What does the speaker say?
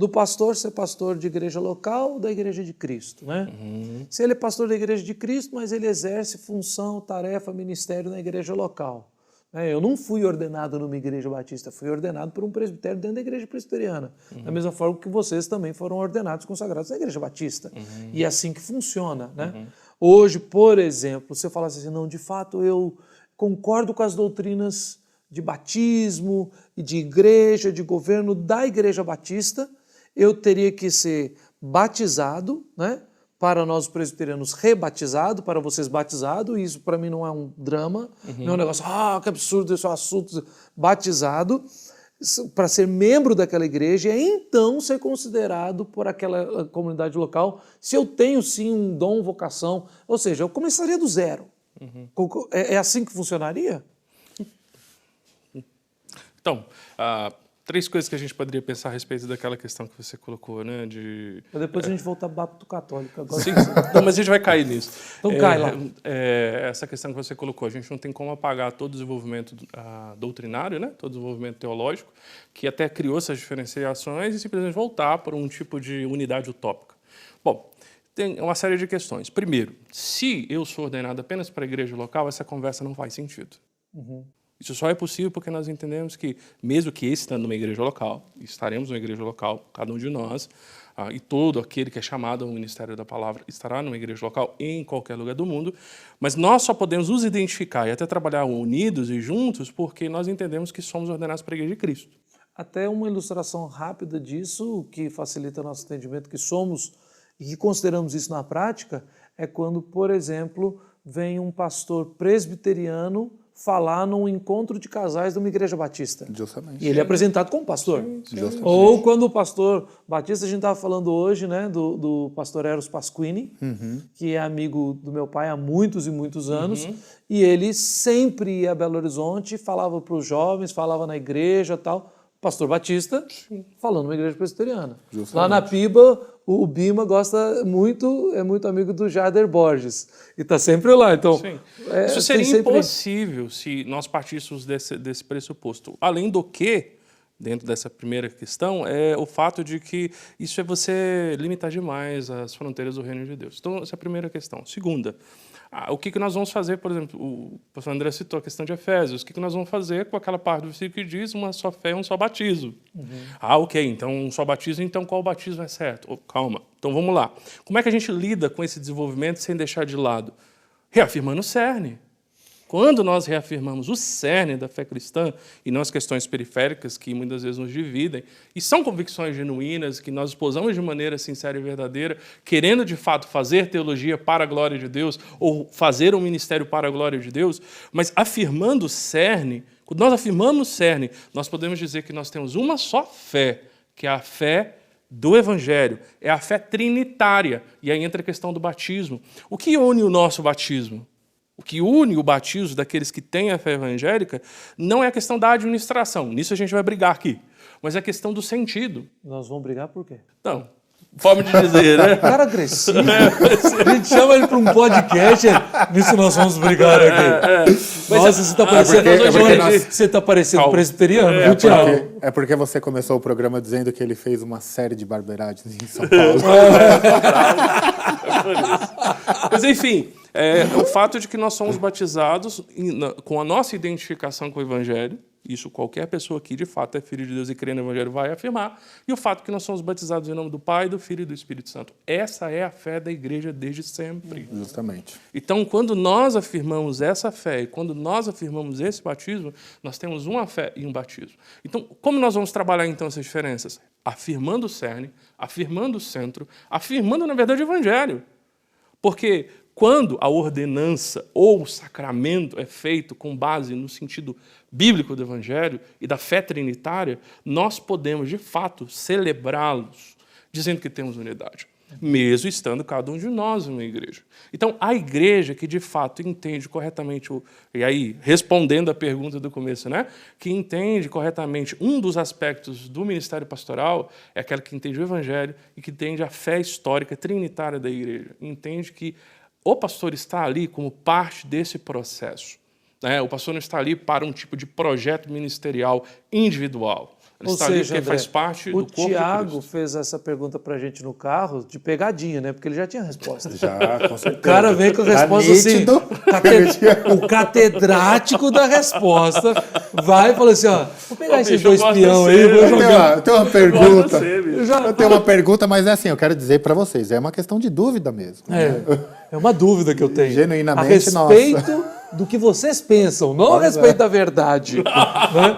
do pastor ser pastor de igreja local ou da igreja de Cristo, né? Se ele é pastor da igreja de Cristo, mas ele exerce função, tarefa, ministério na igreja local. Eu não fui ordenado numa igreja batista, fui ordenado por um presbitério dentro da igreja presbiteriana. Da mesma forma que vocês também foram ordenados, consagrados na igreja batista. E é assim que funciona, né? Hoje, por exemplo, se eu falasse assim, não, de fato eu concordo com as doutrinas de batismo e de igreja, de governo da igreja batista, eu teria que ser batizado, né? Para nós presbiterianos rebatizado, para vocês batizado, e isso para mim não é um drama, não é um negócio, que absurdo, esse é um assunto, batizado, para ser membro daquela igreja e então ser considerado por aquela comunidade local, se eu tenho sim um dom, vocação, ou seja, eu começaria do zero. É assim que funcionaria? Então, 3 coisas que a gente poderia pensar a respeito daquela questão que você colocou, né? Mas depois a gente volta para o católico. Agora. Sim, não, mas a gente vai cair nisso. Então cai lá. Essa questão que você colocou, a gente não tem como apagar todo o desenvolvimento doutrinário, né? Todo o desenvolvimento teológico, que até criou essas diferenciações e simplesmente voltar para um tipo de unidade utópica. Bom, tem uma série de questões. Primeiro, se eu sou ordenado apenas para a igreja local, essa conversa não faz sentido. Isso só é possível porque nós entendemos que, mesmo que estando numa igreja local, estaremos numa igreja local, cada um de nós, e todo aquele que é chamado ao ministério da palavra estará numa igreja local em qualquer lugar do mundo, mas nós só podemos nos identificar e até trabalhar unidos e juntos porque nós entendemos que somos ordenados para a igreja de Cristo. Até uma ilustração rápida disso, que facilita nosso entendimento que somos e que consideramos isso na prática, é quando, por exemplo, vem um pastor presbiteriano falar num encontro de casais de uma igreja batista. Justamente. E ele é apresentado como pastor. Justamente. Ou quando o pastor batista, a gente estava falando hoje, né, do pastor Eros Pasquini, que é amigo do meu pai há muitos e muitos anos, e ele sempre ia a Belo Horizonte, falava para os jovens, falava na igreja e tal. Pastor Batista, falando numa igreja presbiteriana. Justamente. Lá na Piba, o Bima gosta muito, é muito amigo do Jader Borges. E está sempre lá. Então, isso seria impossível se nós partíssemos desse pressuposto. Além do que, dentro dessa primeira questão, é o fato de que isso é você limitar demais as fronteiras do reino de Deus. Então, essa é a primeira questão. Segunda, o que nós vamos fazer, por exemplo, o pastor André citou a questão de Efésios, o que nós vamos fazer com aquela parte do versículo que diz uma só fé, um só batismo? Ok, então um só batismo, então qual batismo é certo? Calma, então vamos lá. Como é que a gente lida com esse desenvolvimento sem deixar de lado? Reafirmando o cerne. Quando nós reafirmamos o cerne da fé cristã e não as questões periféricas que muitas vezes nos dividem, e são convicções genuínas que nós exposamos de maneira sincera e verdadeira, querendo de fato fazer teologia para a glória de Deus ou fazer um ministério para a glória de Deus, mas afirmando o cerne, quando nós afirmamos o cerne, nós podemos dizer que nós temos uma só fé, que é a fé do Evangelho, é a fé trinitária, e aí entra a questão do batismo. O que une o nosso batismo? O que une o batismo daqueles que têm a fé evangélica não é a questão da administração, nisso a gente vai brigar aqui, mas é a questão do sentido. Nós vamos brigar por quê? Não, forma de dizer, né? Cara agressivo. A gente chama ele para um podcast, nisso nós vamos brigar aqui. Nossa, você está parecendo, você tá parecendo presbiteriano, viu, Thiago? É porque você começou o programa dizendo que ele fez uma série de barbeiragens em São Paulo. É por isso. Mas enfim, o fato de que nós somos batizados com a nossa identificação com o Evangelho, isso qualquer pessoa que de fato é filho de Deus e crê no Evangelho vai afirmar, e o fato de que nós somos batizados em nome do Pai, do Filho e do Espírito Santo. Essa é a fé da igreja desde sempre. Justamente. Então, quando nós afirmamos essa fé e quando nós afirmamos esse batismo, nós temos uma fé e um batismo. Então, como nós vamos trabalhar então essas diferenças? Afirmando o cerne, afirmando o centro, afirmando, na verdade, o Evangelho. Porque quando a ordenança ou o sacramento é feito com base no sentido bíblico do Evangelho e da fé trinitária, nós podemos, de fato, celebrá-los, dizendo que temos unidade, mesmo estando cada um de nós em uma igreja. Então, a igreja que, de fato, entende corretamente, e aí, respondendo à pergunta do começo, né, que entende corretamente um dos aspectos do ministério pastoral, é aquela que entende o Evangelho e que entende a fé histórica trinitária da igreja, entende que o pastor está ali como parte desse processo. O pastor não está ali para um tipo de projeto ministerial individual. está ali porque faz parte do corpo de Tiago Cristo. fez essa pergunta pra gente no carro de pegadinha, né? Porque ele já tinha a resposta. Já, com certeza. O cara vem com a resposta assim, o catedrático da resposta vai e fala assim, ó, vou pegar esses bicho, eu dois gosto peão de aí, você, vou né? jogar. Eu tenho uma pergunta. Já- Eu tenho uma pergunta, mas é assim, eu quero dizer para vocês, é uma questão de dúvida mesmo. É uma dúvida que eu tenho. Genuinamente a respeito do que vocês pensam, não a respeito da verdade. Né?